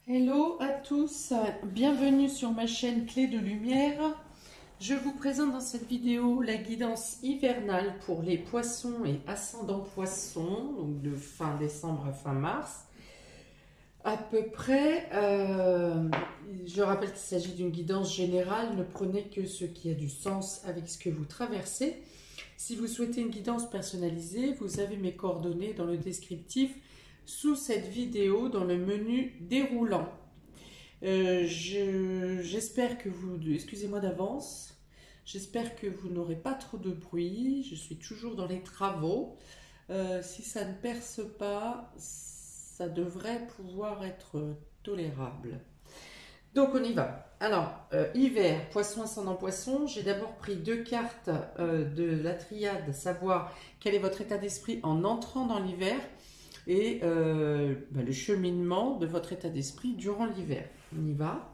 Hello à tous, bienvenue sur ma chaîne Clé de Lumière. Je vous présente dans cette vidéo la guidance hivernale pour les poissons et ascendants poissons, donc de fin décembre à fin mars. À peu près, je rappelle qu'il s'agit d'une guidance générale, ne prenez que ce qui a du sens avec ce que vous traversez. Si vous souhaitez une guidance personnalisée, vous avez mes coordonnées dans le descriptif sous cette vidéo dans le menu déroulant. J'espère que vous, excusez-moi d'avance, j'espère que vous n'aurez pas trop de bruit, je suis toujours dans les travaux. Si ça ne perce pas, ça devrait pouvoir être tolérable. Donc on y va. Alors, hiver, poisson, ascendant poisson, j'ai d'abord pris deux cartes de la triade, savoir quel est votre état d'esprit en entrant dans l'hiver et le cheminement de votre état d'esprit durant l'hiver. On y va.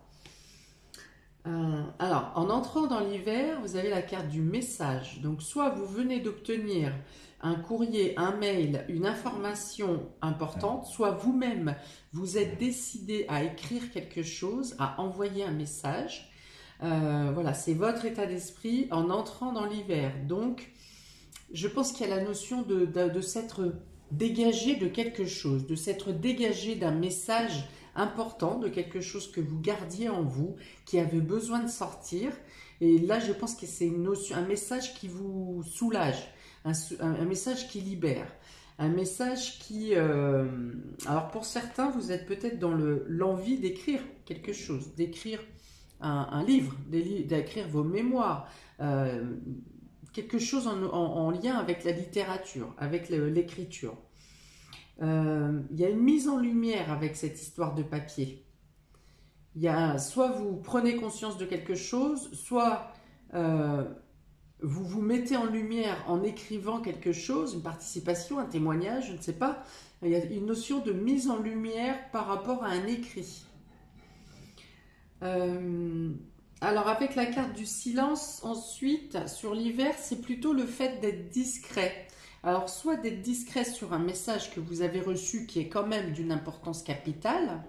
Alors, en entrant dans l'hiver, vous avez la carte du message. Donc, soit vous venez d'obtenir un courrier, un mail, une information importante, soit vous-même, vous êtes décidé à écrire quelque chose, à envoyer un message. Voilà, c'est votre état d'esprit en entrant dans l'hiver. Donc, je pense qu'il y a la notion de s'être dégagé de quelque chose, de s'être dégagé d'un message important, de quelque chose que vous gardiez en vous, qui avait besoin de sortir. Et là, je pense que c'est une notion, un message qui vous soulage, un message qui libère, un message qui... alors pour certains, vous êtes peut-être dans l'envie d'écrire quelque chose, d'écrire un livre, d'écrire vos mémoires, quelque chose en lien avec la littérature, avec l'écriture. Il y a une mise en lumière avec cette histoire de papier. Il y a, soit vous prenez conscience de quelque chose, soit vous vous mettez en lumière en écrivant quelque chose, une participation, un témoignage, je ne sais pas. Il y a une notion de mise en lumière par rapport à un écrit. Alors avec la carte du silence, ensuite, sur l'hiver, c'est plutôt le fait d'être discret. Alors soit d'être discret sur un message que vous avez reçu qui est quand même d'une importance capitale.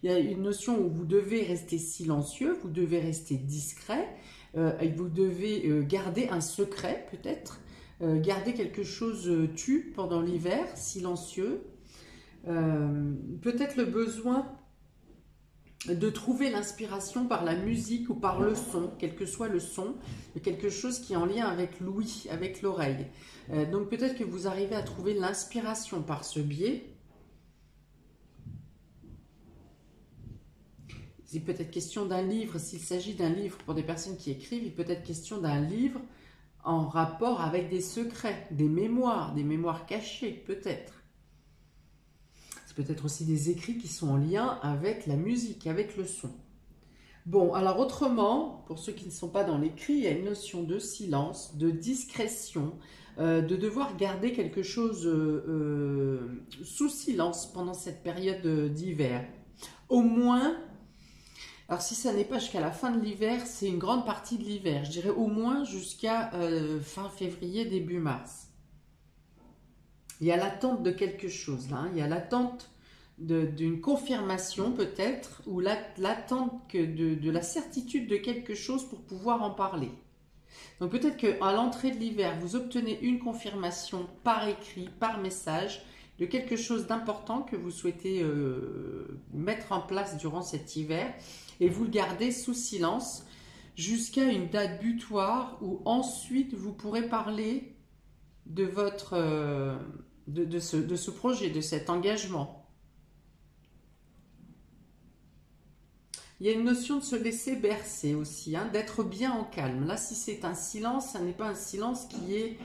Il y a une notion où vous devez rester silencieux, vous devez rester discret, et vous devez garder un secret peut-être, garder quelque chose tu pendant l'hiver, silencieux. Peut-être le besoin de trouver l'inspiration par la musique ou par le son, quel que soit le son, quelque chose qui est en lien avec l'ouïe, avec l'oreille. Donc peut-être que vous arrivez à trouver l'inspiration par ce biais. C'est peut-être question d'un livre, s'il s'agit d'un livre pour des personnes qui écrivent, il peut être question d'un livre en rapport avec des secrets, des mémoires cachées, peut-être. Peut-être aussi des écrits qui sont en lien avec la musique, avec le son. Bon, alors autrement, pour ceux qui ne sont pas dans l'écrit, il y a une notion de silence, de discrétion, de devoir garder quelque chose sous silence pendant cette période d'hiver. Au moins, alors si ça n'est pas jusqu'à la fin de l'hiver, c'est une grande partie de l'hiver. Je dirais au moins jusqu'à fin février, début mars. Il y a l'attente de quelque chose là, il y a l'attente d'une confirmation peut-être, ou l'attente de la certitude de quelque chose pour pouvoir en parler. Donc peut-être qu'à l'entrée de l'hiver, vous obtenez une confirmation par écrit, par message, de quelque chose d'important que vous souhaitez mettre en place durant cet hiver, et vous le gardez sous silence jusqu'à une date butoir où ensuite vous pourrez parler de votre... de ce projet, de cet engagement. Il y a une notion de se laisser bercer aussi, hein, d'être bien en calme. Là, si c'est un silence, ça n'est pas un silence qui est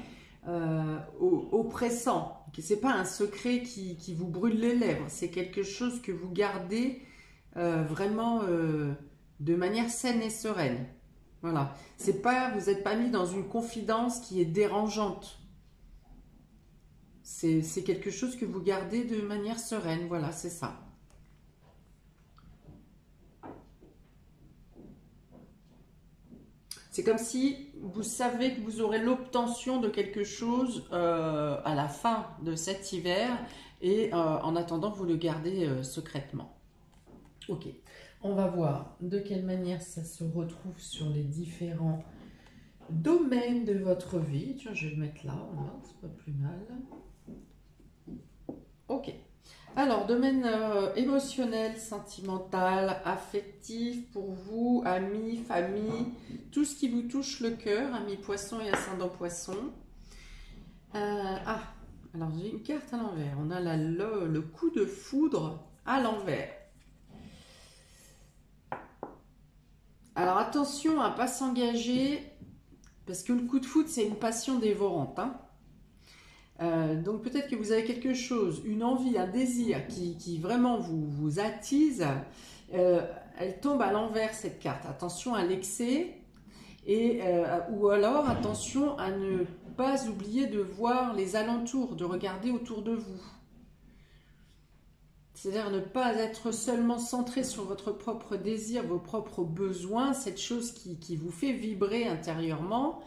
oppressant. Ce n'est pas un secret qui vous brûle les lèvres. C'est quelque chose que vous gardez vraiment de manière saine et sereine. Voilà. C'est pas, vous n'êtes pas mis dans une confidence qui est dérangeante. C'est quelque chose que vous gardez de manière sereine, voilà, c'est ça. C'est comme si vous savez que vous aurez l'obtention de quelque chose à la fin de cet hiver et en attendant, vous le gardez secrètement. Ok, on va voir de quelle manière ça se retrouve sur les différents domaines de votre vie. Tiens, je vais le mettre là, voilà, c'est pas plus mal. Ok. Alors, domaine émotionnel, sentimental, affectif pour vous, amis, famille, tout ce qui vous touche le cœur, amis poisson et ascendant poisson. Alors j'ai une carte à l'envers. On a le coup de foudre à l'envers. Alors attention à ne pas s'engager, parce que le coup de foudre, c'est une passion dévorante, hein. Donc peut-être que vous avez quelque chose, une envie, un désir qui vraiment vous attise. Elle tombe à l'envers cette carte. Attention à l'excès ou alors attention à ne pas oublier de voir les alentours, de regarder autour de vous. C'est-à-dire ne pas être seulement centré sur votre propre désir, vos propres besoins, cette chose qui vous fait vibrer intérieurement.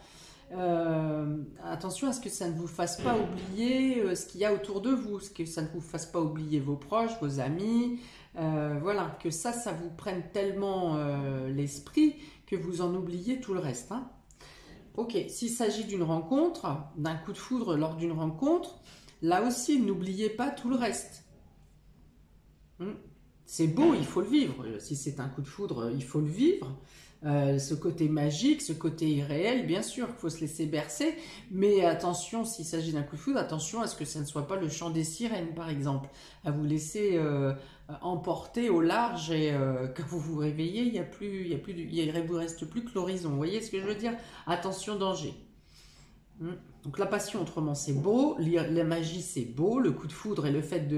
Attention à ce que ça ne vous fasse pas oublier ce qu'il y a autour de vous, que ça ne vous fasse pas oublier vos proches, vos amis, voilà, que ça vous prenne tellement l'esprit que vous en oubliez tout le reste, hein. Ok, s'il s'agit d'une rencontre, d'un coup de foudre lors d'une rencontre, là aussi, n'oubliez pas tout le reste. C'est beau, il faut le vivre. Si c'est un coup de foudre, il faut le vivre. Ce côté magique, ce côté irréel, bien sûr, il faut se laisser bercer. Mais attention, s'il s'agit d'un coup de foudre, attention à ce que ça ne soit pas le chant des sirènes, par exemple. À vous laisser emporter au large et quand vous vous réveillez, il vous reste plus que l'horizon. Vous voyez ce que je veux dire? Attention, danger. Donc la passion, autrement, c'est beau. La magie, c'est beau. Le coup de foudre et le fait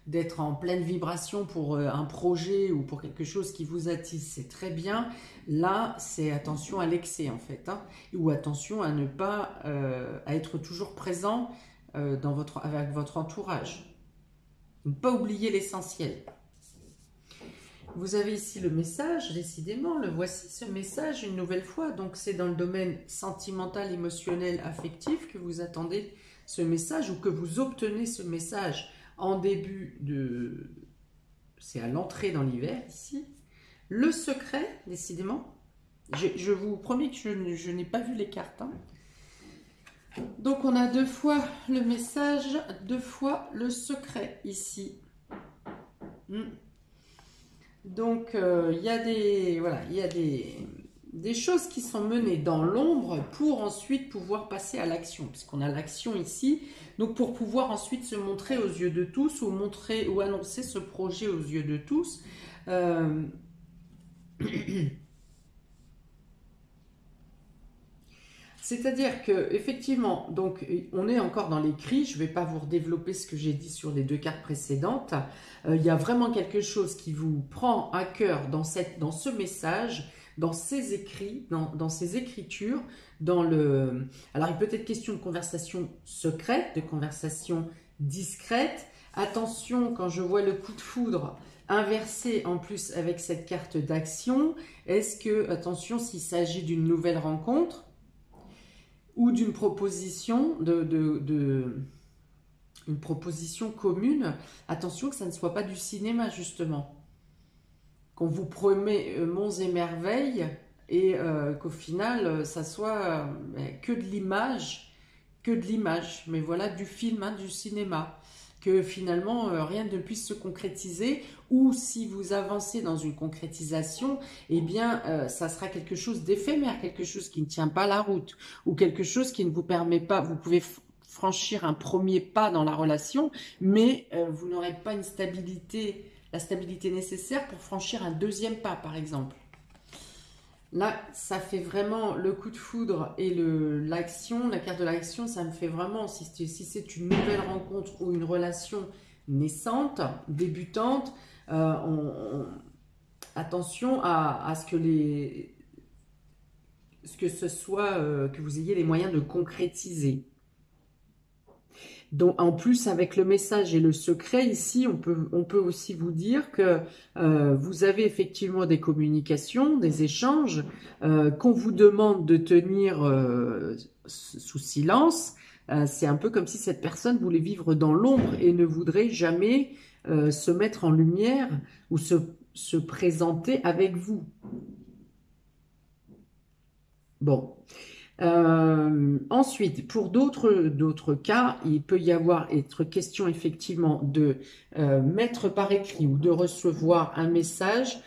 d'être en pleine vibration pour un projet ou pour quelque chose qui vous attise, c'est très bien. Là, c'est attention à l'excès, en fait, hein, ou attention à ne pas à être toujours présent avec votre entourage. Ne pas oublier l'essentiel. Vous avez ici le message, décidément, le voici ce message une nouvelle fois. Donc c'est dans le domaine sentimental, émotionnel, affectif que vous attendez ce message ou que vous obtenez ce message en début de... C'est à l'entrée dans l'hiver ici. Le secret, décidément. Je vous promets que je n'ai pas vu les cartes, hein. Donc on a 2 fois le message, 2 fois le secret ici. Donc, il y a des choses qui sont menées dans l'ombre pour ensuite pouvoir passer à l'action, puisqu'on a l'action ici. Donc, pour pouvoir ensuite se montrer aux yeux de tous ou annoncer ce projet aux yeux de tous. C'est-à-dire que effectivement, donc on est encore dans l'écrit. Je ne vais pas vous redévelopper ce que j'ai dit sur les 2 cartes précédentes. Il y a vraiment quelque chose qui vous prend à cœur dans ce message, dans ces écrits, dans ces écritures, Alors il peut être question de conversation secrète, de conversation discrète. Attention, quand je vois le coup de foudre inversé en plus avec cette carte d'action, attention, s'il s'agit d'une nouvelle rencontre ou d'une proposition une proposition commune, attention que ça ne soit pas du cinéma justement, qu'on vous promet monts et merveilles et qu'au final ça soit que de l'image, mais voilà, du film, hein, du cinéma, que finalement rien ne puisse se concrétiser, ou si vous avancez dans une concrétisation, eh bien ça sera quelque chose d'éphémère, quelque chose qui ne tient pas la route, ou quelque chose qui ne vous permet pas, vous pouvez franchir un premier pas dans la relation, mais vous n'aurez pas la stabilité nécessaire pour franchir un 2e pas, par exemple. Là, ça fait vraiment le coup de foudre et l'action, la carte de l'action, ça me fait vraiment, si c'est une nouvelle rencontre ou une relation naissante, débutante, attention à ce que vous ayez les moyens de concrétiser. Donc, en plus, avec le message et le secret, ici, on peut aussi vous dire que vous avez effectivement des communications, des échanges qu'on vous demande de tenir sous silence. C'est un peu comme si cette personne voulait vivre dans l'ombre et ne voudrait jamais se mettre en lumière ou se présenter avec vous. Bon. Ensuite, pour d'autres cas, il peut y être question effectivement de mettre par écrit ou de recevoir un message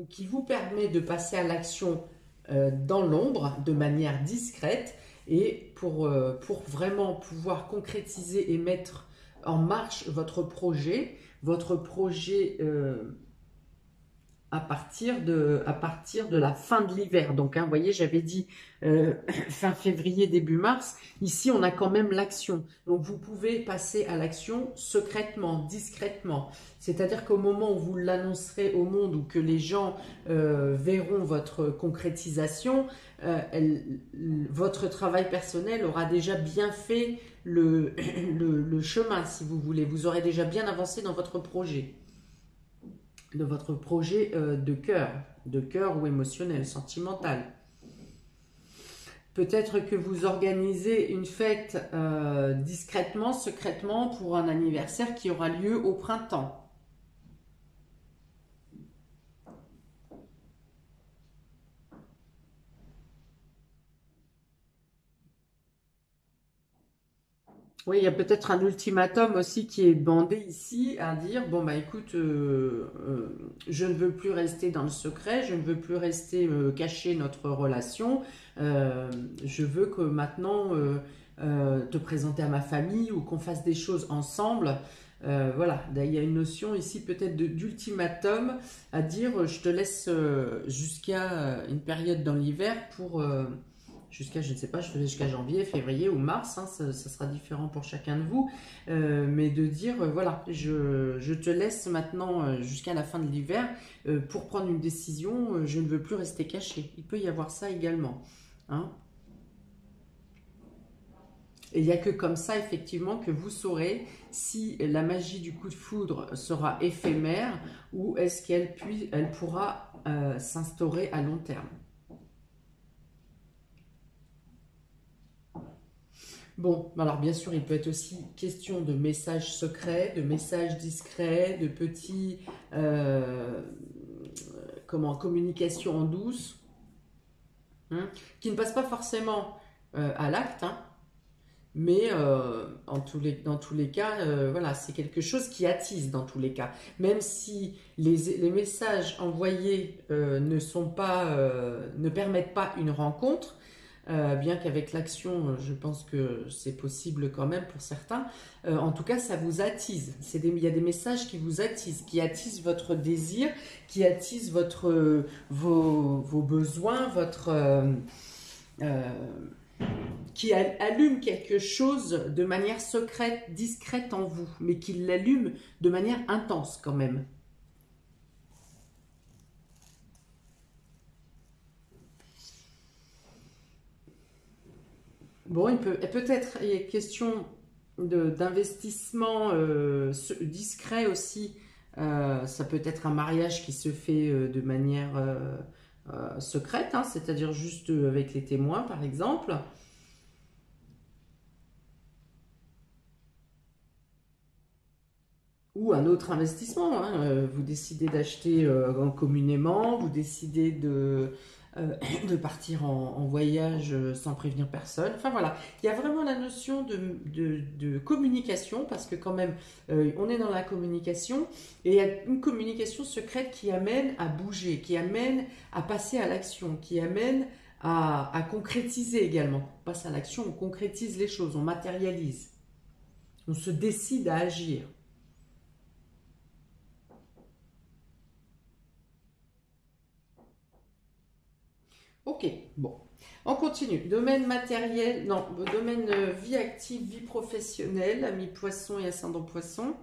qui vous permet de passer à l'action dans l'ombre de manière discrète et pour vraiment pouvoir concrétiser et mettre en marche votre projet à partir de la fin de l'hiver. Donc, vous voyez, j'avais dit fin février, début mars. Ici, on a quand même l'action. Donc, vous pouvez passer à l'action secrètement, discrètement. C'est-à-dire qu'au moment où vous l'annoncerez au monde ou que les gens verront votre concrétisation, votre travail personnel aura déjà bien fait le chemin, si vous voulez. Vous aurez déjà bien avancé dans votre projet. De votre projet de cœur ou émotionnel, sentimental. Peut-être que vous organisez une fête discrètement, secrètement pour un anniversaire qui aura lieu au printemps. Oui, il y a peut-être un ultimatum aussi qui est bandé ici à dire, bon bah écoute, je ne veux plus rester dans le secret, je ne veux plus rester cacher notre relation, je veux que maintenant te présenter à ma famille ou qu'on fasse des choses ensemble. Voilà, il y a une notion ici peut-être d'ultimatum à dire, je te laisse jusqu'à une période dans l'hiver pour... jusqu'à, je ne sais pas, je faisais jusqu'à janvier, février ou mars, hein, ça sera différent pour chacun de vous, mais de dire, voilà, je te laisse maintenant jusqu'à la fin de l'hiver pour prendre une décision, je ne veux plus rester caché. Il peut y avoir ça également. Hein. Et il n'y a que comme ça, effectivement, que vous saurez si la magie du coup de foudre sera éphémère ou est-ce qu'elle pourra s'instaurer à long terme. Bon, alors bien sûr, il peut être aussi question de messages secrets, de messages discrets, de petits, communication en douce, hein, qui ne passent pas forcément à l'acte, hein, mais dans tous les cas, voilà, c'est quelque chose qui attise dans tous les cas. Même si les messages envoyés ne permettent pas une rencontre, bien qu'avec l'action, je pense que c'est possible quand même pour certains. En tout cas, ça vous attise. Il y a des messages qui vous attisent, qui attisent votre désir, qui attisent vos besoins, qui allument quelque chose de manière secrète, discrète en vous, mais qui l'allume de manière intense quand même. Bon, peut-être il y a question d'investissement discret aussi. Ça peut être un mariage qui se fait de manière secrète, hein, c'est-à-dire juste avec les témoins, par exemple. Ou un autre investissement. Hein. Vous décidez d'acheter communément, vous décidez de partir en voyage sans prévenir personne. Enfin voilà, il y a vraiment la notion de communication parce que quand même, on est dans la communication et il y a une communication secrète qui amène à bouger, qui amène à passer à l'action, qui amène à concrétiser également. On passe à l'action, on concrétise les choses, on matérialise. On se décide à agir. Ok, bon. On continue. Domaine matériel, non, domaine vie active, vie professionnelle, ami poisson et ascendant poisson.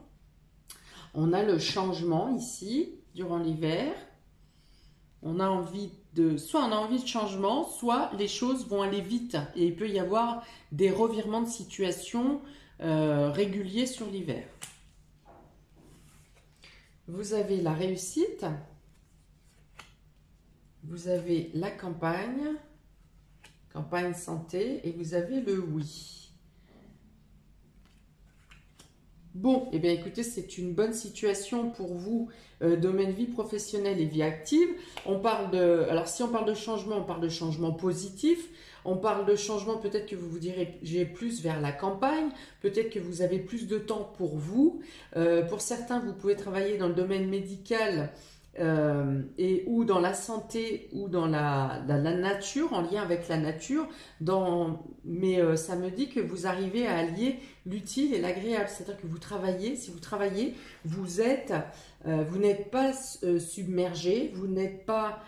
On a le changement ici, durant l'hiver. Soit on a envie de changement, soit les choses vont aller vite. Et il peut y avoir des revirements de situation réguliers sur l'hiver. Vous avez la réussite. Vous avez la campagne santé, et vous avez le oui. Bon, eh bien écoutez, c'est une bonne situation pour vous, domaine vie professionnelle et vie active. On parle de, alors si on parle de changement, on parle de changement positif. On parle de changement, peut-être que vous vous dirigez plus vers la campagne, peut-être que vous avez plus de temps pour vous. Pour certains, vous pouvez travailler dans le domaine médical et ou dans la santé ou dans la nature, en lien avec la nature. Mais ça me dit que vous arrivez à allier l'utile et l'agréable, c'est-à-dire que vous travaillez, si vous travaillez, vous n'êtes pas submergé, vous n'êtes pas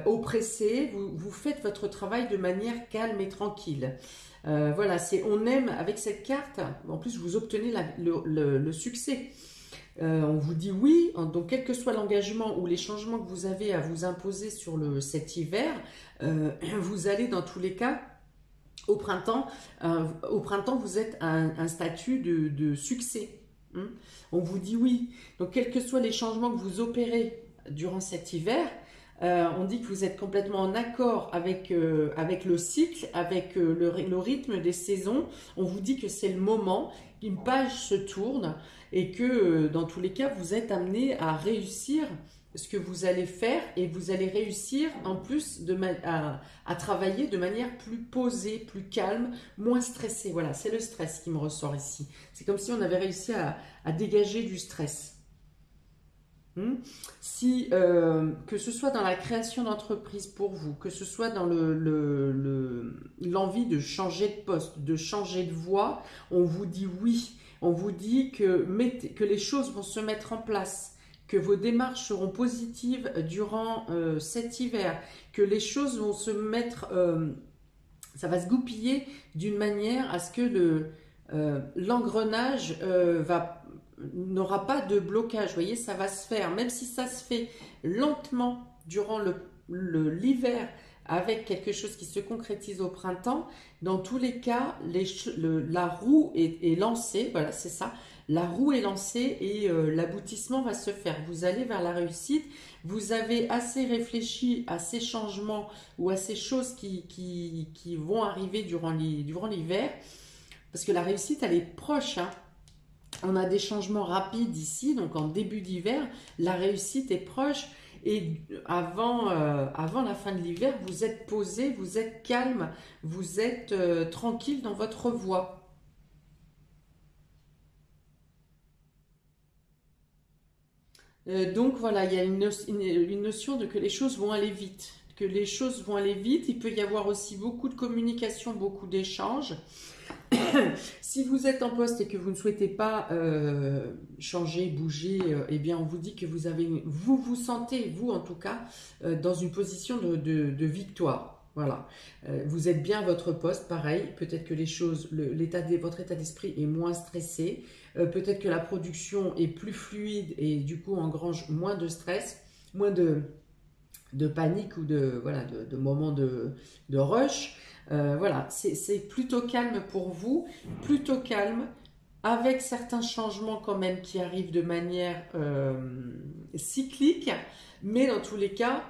oppressé, vous faites votre travail de manière calme et tranquille. Voilà, on aime avec cette carte, en plus vous obtenez le succès. On vous dit oui, donc quel que soit l'engagement ou les changements que vous avez à vous imposer sur cet hiver, vous allez dans tous les cas au printemps, vous êtes un statut de succès. On vous dit oui. Donc, quels que soient les changements que vous opérez durant cet hiver, on dit que vous êtes complètement en accord avec le cycle, avec le rythme des saisons. On vous dit que c'est le moment, qu'une page se tourne et que dans tous les cas, vous êtes amené à réussir ce que vous allez faire et vous allez réussir en plus à travailler de manière plus posée, plus calme, moins stressée. Voilà, c'est le stress qui me ressort ici. C'est comme si on avait réussi à dégager du stress. Si, que ce soit dans la création d'entreprise pour vous, que ce soit dans l'envie de changer de poste, de changer de voie, on vous dit oui. On vous dit que les choses vont se mettre en place, que vos démarches seront positives durant cet hiver, que les choses vont se mettre, ça va se goupiller d'une manière à ce que l'engrenage n'aura pas de blocage. Vous voyez, ça va se faire, même si ça se fait lentement durant l'hiver, avec quelque chose qui se concrétise au printemps. Dans tous les cas, la roue est lancée, voilà, c'est ça. La roue est lancée et l'aboutissement va se faire. Vous allez vers la réussite. Vous avez assez réfléchi à ces changements ou à ces choses qui vont arriver durant l'hiver. Parce que la réussite, elle est proche. On a des changements rapides ici, donc en début d'hiver, la réussite est proche. Et avant la fin de l'hiver, vous êtes posé, vous êtes calme, vous êtes tranquille dans votre voie. Donc voilà, il y a une notion de que les choses vont aller vite. Que les choses vont aller vite. Il peut y avoir aussi beaucoup de communication, beaucoup d'échanges. Si vous êtes en poste et que vous ne souhaitez pas changer, bouger, eh bien on vous dit que vous vous sentez, vous en tout cas, dans une position de victoire. Voilà, vous êtes bien à votre poste, pareil. Peut-être que les choses, votre état d'esprit est moins stressé. Peut-être que la production est plus fluide et du coup engrange moins de stress, moins de panique ou de moments de rush. Voilà, c'est plutôt calme pour vous, plutôt calme, avec certains changements quand même qui arrivent de manière cyclique, mais dans tous les cas,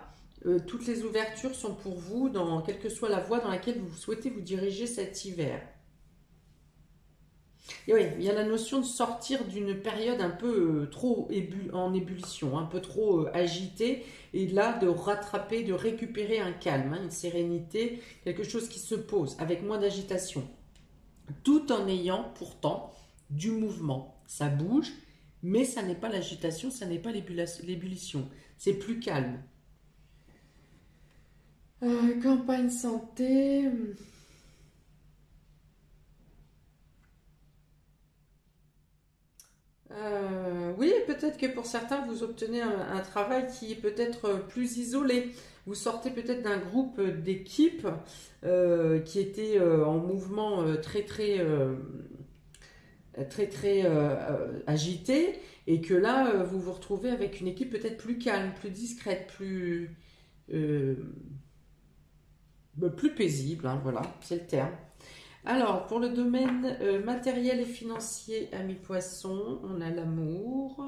toutes les ouvertures sont pour vous, quelle que soit la voie dans laquelle vous souhaitez vous diriger cet hiver. Et oui, il y a la notion de sortir d'une période un peu trop en ébullition, un peu trop agitée, et là de rattraper, de récupérer un calme, une sérénité, quelque chose qui se pose avec moins d'agitation, tout en ayant pourtant du mouvement. Ça bouge, mais ça n'est pas l'agitation, ça n'est pas l'ébullition, c'est plus calme. Campagne santé. Oui, peut-être que pour certains, vous obtenez un travail qui est peut-être plus isolé. Vous sortez peut-être d'un groupe d'équipe qui était en mouvement très agité et que là, vous vous retrouvez avec une équipe peut-être plus calme, plus discrète, euh, plus paisible, hein, voilà, c'est le terme. Alors, pour le domaine matériel et financier, amis poissons, on a l'amour,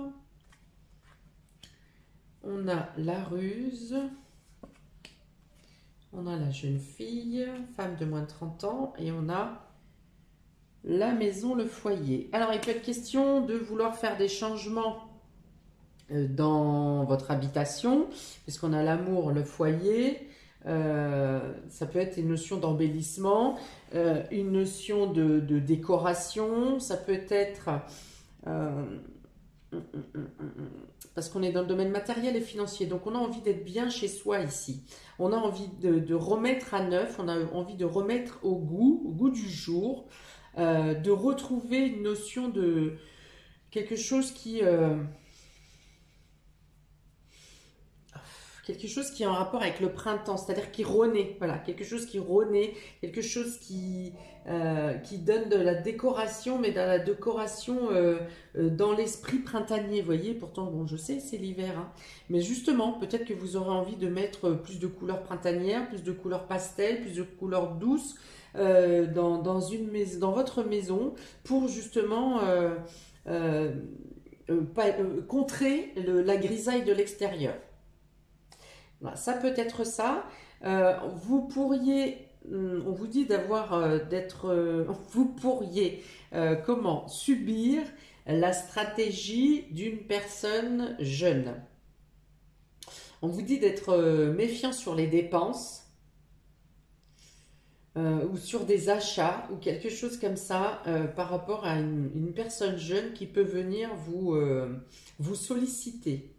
on a la ruse, on a la jeune fille, femme de moins de 30 ans, et on a La maison, le foyer. Alors, il peut être question de vouloir faire des changements dans votre habitation, puisqu'on a l'amour, le foyer. Ça peut être une notion d'embellissement, une notion de décoration. Ça peut être... euh, parce qu'on est dans le domaine matériel et financier, donc on a envie d'être bien chez soi ici. On a envie de remettre à neuf, on a envie de remettre au goût du jour, de retrouver une notion de quelque chose quelque chose qui est en rapport avec le printemps, c'est-à-dire qui renaît, voilà, quelque chose qui renaît, quelque chose qui donne de la décoration, mais dans la décoration dans l'esprit printanier, vous voyez, pourtant, bon, je sais, c'est l'hiver, hein, mais justement, peut-être que vous aurez envie de mettre plus de couleurs printanières, plus de couleurs pastel, plus de couleurs douces dans votre maison, pour justement contrer la grisaille de l'extérieur. Voilà, ça peut être ça. Vous pourriez, on vous dit vous pourriez comment subir la stratégie d'une personne jeune. On vous dit d'être méfiant sur les dépenses ou sur des achats ou quelque chose comme ça par rapport à une personne jeune qui peut venir vous solliciter.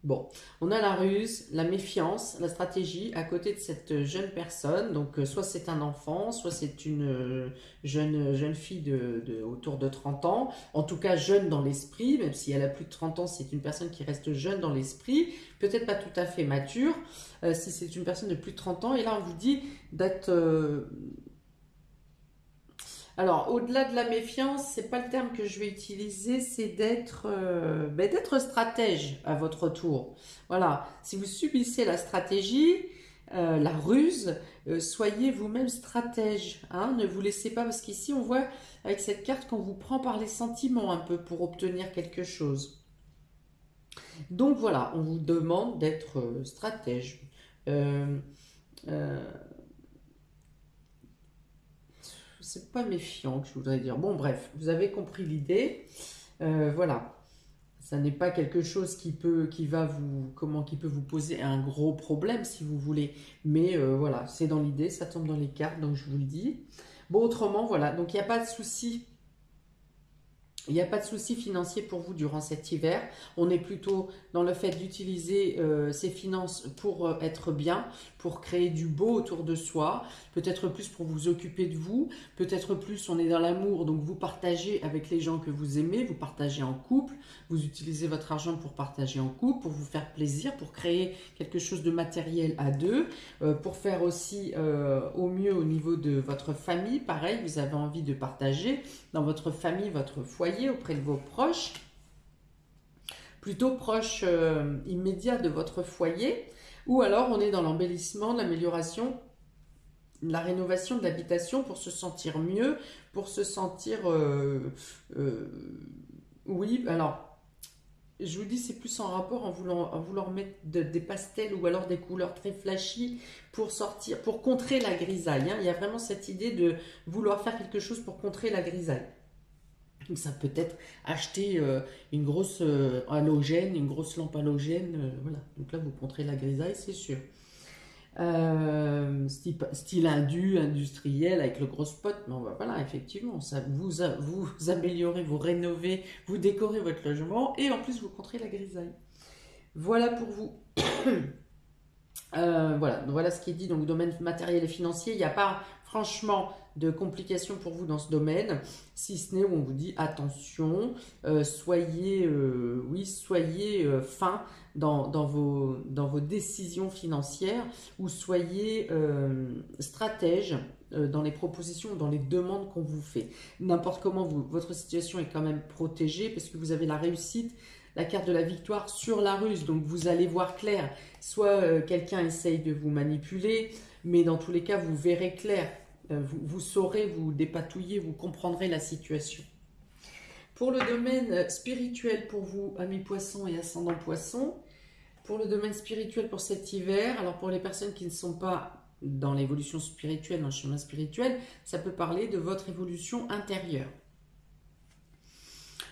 Bon, on a la ruse, la méfiance, la stratégie à côté de cette jeune personne. Donc, soit c'est un enfant, soit c'est une jeune fille autour de 30 ans. En tout cas, jeune dans l'esprit, même si elle a plus de 30 ans, c'est une personne qui reste jeune dans l'esprit. Peut-être pas tout à fait mature, si c'est une personne de plus de 30 ans. Et là, on vous dit d'être... Alors, au-delà de la méfiance, c'est pas le terme que je vais utiliser, c'est d'être stratège à votre tour. Voilà, si vous subissez la stratégie, la ruse, soyez vous-même stratège. Hein, ne vous laissez pas, parce qu'ici on voit avec cette carte qu'on vous prend par les sentiments un peu pour obtenir quelque chose. Donc voilà, on vous demande d'être stratège. C'est pas méfiant que je voudrais dire. Bon, bref, vous avez compris l'idée. Voilà. Ça n'est pas quelque chose qui peut vous poser un gros problème si vous voulez. Mais voilà, c'est dans l'idée, ça tombe dans les cartes, donc je vous le dis. Bon, autrement, voilà. Donc, il n'y a pas de souci. Il n'y a pas de souci financier pour vous durant cet hiver. On est plutôt dans le fait d'utiliser ses finances pour être bien, pour créer du beau autour de soi, peut-être plus pour vous occuper de vous, peut-être plus on est dans l'amour, donc vous partagez avec les gens que vous aimez, vous partagez en couple, vous utilisez votre argent pour partager en couple, pour vous faire plaisir, pour créer quelque chose de matériel à deux, pour faire aussi au mieux au niveau de votre famille, pareil, vous avez envie de partager dans votre famille, votre foyer, auprès de vos proches, plutôt proches immédiats de votre foyer, ou alors on est dans l'embellissement, l'amélioration, la rénovation de l'habitation pour se sentir mieux, pour se sentir... oui, alors... Je vous dis, c'est plus en rapport en voulant mettre des pastels ou alors des couleurs très flashy pour sortir, pour contrer la grisaille. Hein. Il y a vraiment cette idée de vouloir faire quelque chose pour contrer la grisaille. Donc ça peut être acheter une grosse halogène, une grosse lampe halogène, voilà. Donc là, vous contrez la grisaille, c'est sûr. Style industriel avec le gros spot, mais voilà, effectivement, ça vous améliorez, vous rénovez, vous décorez votre logement et en plus vous contrez la grisaille. Voilà pour vous. Voilà ce qui est dit. Donc domaine matériel et financier, il n'y a pas franchement de complications pour vous dans ce domaine, si ce n'est où on vous dit attention, soyez fin dans vos décisions financières, ou soyez stratège dans les propositions, dans les demandes qu'on vous fait. N'importe comment, votre situation est quand même protégée parce que vous avez la réussite, la carte de la victoire sur la ruse, donc vous allez voir clair. Soit quelqu'un essaye de vous manipuler, mais dans tous les cas, vous verrez clair. Vous saurez vous dépatouiller, vous comprendrez la situation. Pour le domaine spirituel pour vous, amis poissons et ascendant poissons, pour le domaine spirituel pour cet hiver, alors pour les personnes qui ne sont pas dans l'évolution spirituelle, dans le chemin spirituel, ça peut parler de votre évolution intérieure.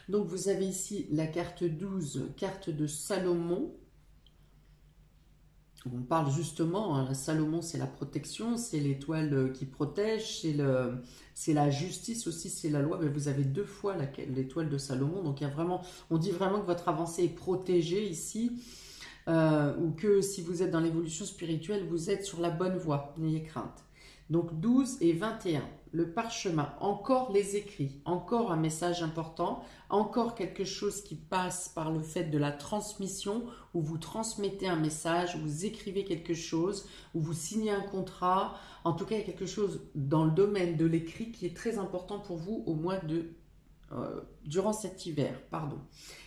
Donc vous avez ici la carte 12, carte de Salomon. On parle justement, hein, Salomon c'est la protection, c'est l'étoile qui protège, c'est la justice aussi, c'est la loi. Mais vous avez 2 fois l'étoile de Salomon, donc il y a vraiment, on dit vraiment que votre avancée est protégée ici, ou que si vous êtes dans l'évolution spirituelle, vous êtes sur la bonne voie, n'ayez crainte. Donc 12 et 21, le parchemin, encore les écrits, encore un message important, encore quelque chose qui passe par le fait de la transmission, où vous transmettez un message, où vous écrivez quelque chose, où vous signez un contrat. En tout cas, il y a quelque chose dans le domaine de l'écrit qui est très important pour vous au mois de... durant cet hiver, pardon.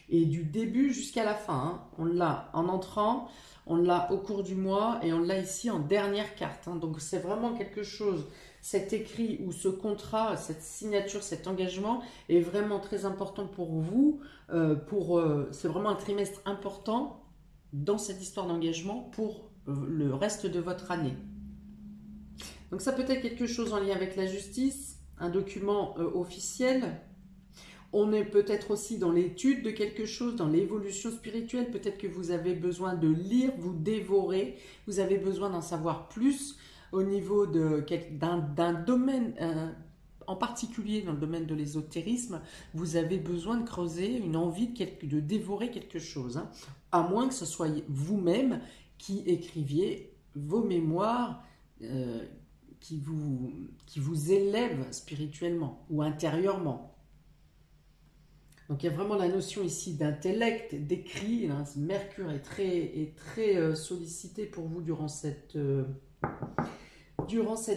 Et du début jusqu'à la fin, hein. On l'a en entrant, on l'a au cours du mois et on l'a ici en dernière carte. Hein. Donc c'est vraiment quelque chose, cet écrit ou ce contrat, cette signature, cet engagement est vraiment très important pour vous. C'est vraiment un trimestre important dans cette histoire d'engagement pour le reste de votre année. Donc ça peut être quelque chose en lien avec la justice, un document officiel. On est peut-être aussi dans l'étude de quelque chose, dans l'évolution spirituelle. Peut-être que vous avez besoin de lire, vous dévorer. Vous avez besoin d'en savoir plus au niveau d'un domaine en particulier, dans le domaine de l'ésotérisme. Vous avez besoin de creuser, une envie de dévorer quelque chose. Hein. À moins que ce soit vous-même qui écriviez vos mémoires qui vous élèvent spirituellement ou intérieurement. Donc il y a vraiment la notion ici d'intellect, d'écrit. Hein. Mercure est très sollicité pour vous durant cette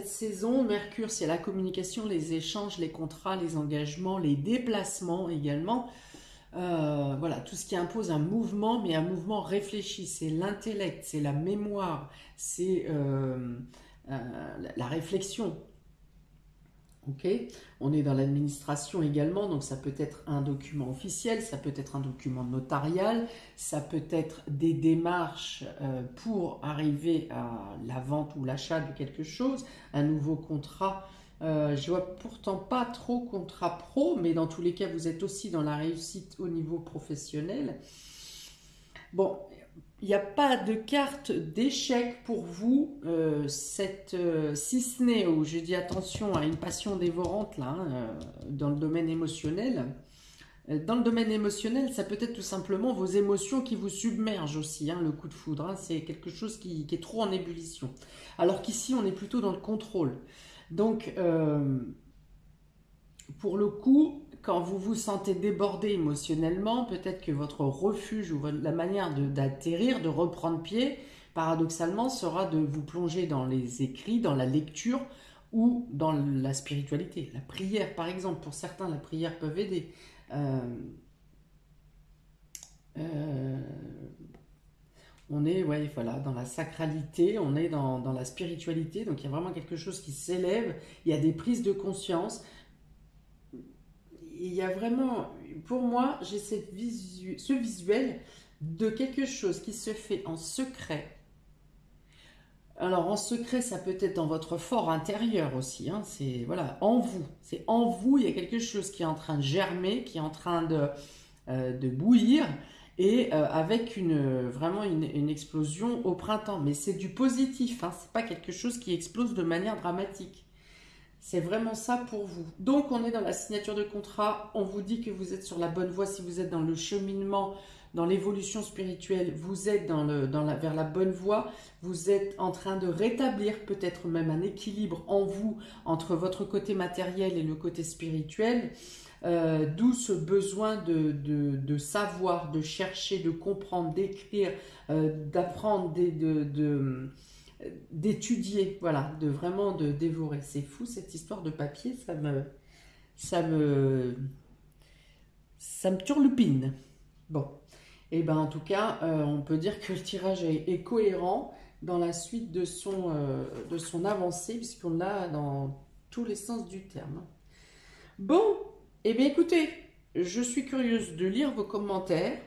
saison. Mercure, c'est la communication, les échanges, les contrats, les engagements, les déplacements également. Voilà, tout ce qui impose un mouvement, mais un mouvement réfléchi. C'est l'intellect, c'est la mémoire, c'est la réflexion. Ok, on est dans l'administration également, donc ça peut être un document officiel, ça peut être un document notarial, ça peut être des démarches pour arriver à la vente ou l'achat de quelque chose, un nouveau contrat. Je vois pourtant pas trop contrat pro, mais dans tous les cas, vous êtes aussi dans la réussite au niveau professionnel. Bon, il n'y a pas de carte d'échec pour vous, si ce n'est, où je dis attention à une passion dévorante là, dans le domaine émotionnel. Dans le domaine émotionnel, ça peut être tout simplement vos émotions qui vous submergent aussi, hein, le coup de foudre. Hein, c'est quelque chose qui est trop en ébullition. Alors qu'ici, on est plutôt dans le contrôle. Donc, pour le coup, quand vous vous sentez débordé émotionnellement, peut-être que votre refuge ou la manière d'atterrir, de reprendre pied, paradoxalement, sera de vous plonger dans les écrits, dans la lecture ou dans la spiritualité. La prière, par exemple, pour certains, la prière peut aider. On est voilà, dans la sacralité, on est dans la spiritualité, donc il y a vraiment quelque chose qui s'élève, il y a des prises de conscience. Il y a vraiment, pour moi, j'ai ce visuel de quelque chose qui se fait en secret. Alors en secret, ça peut être dans votre fort intérieur aussi, hein, c'est voilà, en vous. C'est en vous, il y a quelque chose qui est en train de germer, qui est en train de bouillir, et avec vraiment une explosion au printemps. Mais c'est du positif, hein, c'est pas quelque chose qui explose de manière dramatique. C'est vraiment ça pour vous. Donc, on est dans la signature de contrat. On vous dit que vous êtes sur la bonne voie si vous êtes dans le cheminement, dans l'évolution spirituelle. Vous êtes vers la bonne voie. Vous êtes en train de rétablir peut-être même un équilibre en vous entre votre côté matériel et le côté spirituel. D'où ce besoin de savoir, de chercher, de comprendre, d'écrire, d'apprendre, d'étudier, voilà, vraiment de dévorer. C'est fou cette histoire de papier, ça me turlupine. Bon, et ben en tout cas, on peut dire que le tirage est cohérent dans la suite de son avancée, puisqu'on l'a dans tous les sens du terme. Bon, et bien écoutez, je suis curieuse de lire vos commentaires.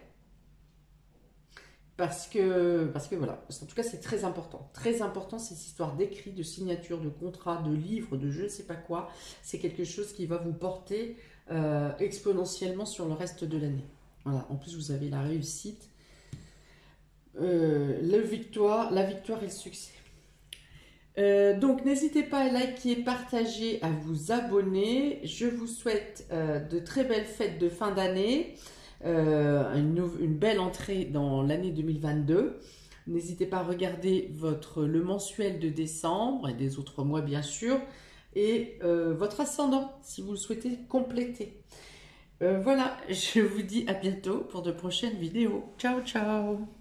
parce que voilà, en tout cas c'est très important. Très important cette histoire d'écrit, de signature, de contrat, de livre, de je ne sais pas quoi. C'est quelque chose qui va vous porter exponentiellement sur le reste de l'année. Voilà, en plus vous avez la réussite, la victoire et le succès. Donc n'hésitez pas à liker, partager, à vous abonner. Je vous souhaite de très belles fêtes de fin d'année. Une belle entrée dans l'année 2022. N'hésitez pas à regarder le mensuel de décembre et des autres mois bien sûr, et votre ascendant si vous le souhaitez compléter. Voilà, je vous dis à bientôt pour de prochaines vidéos. Ciao, ciao!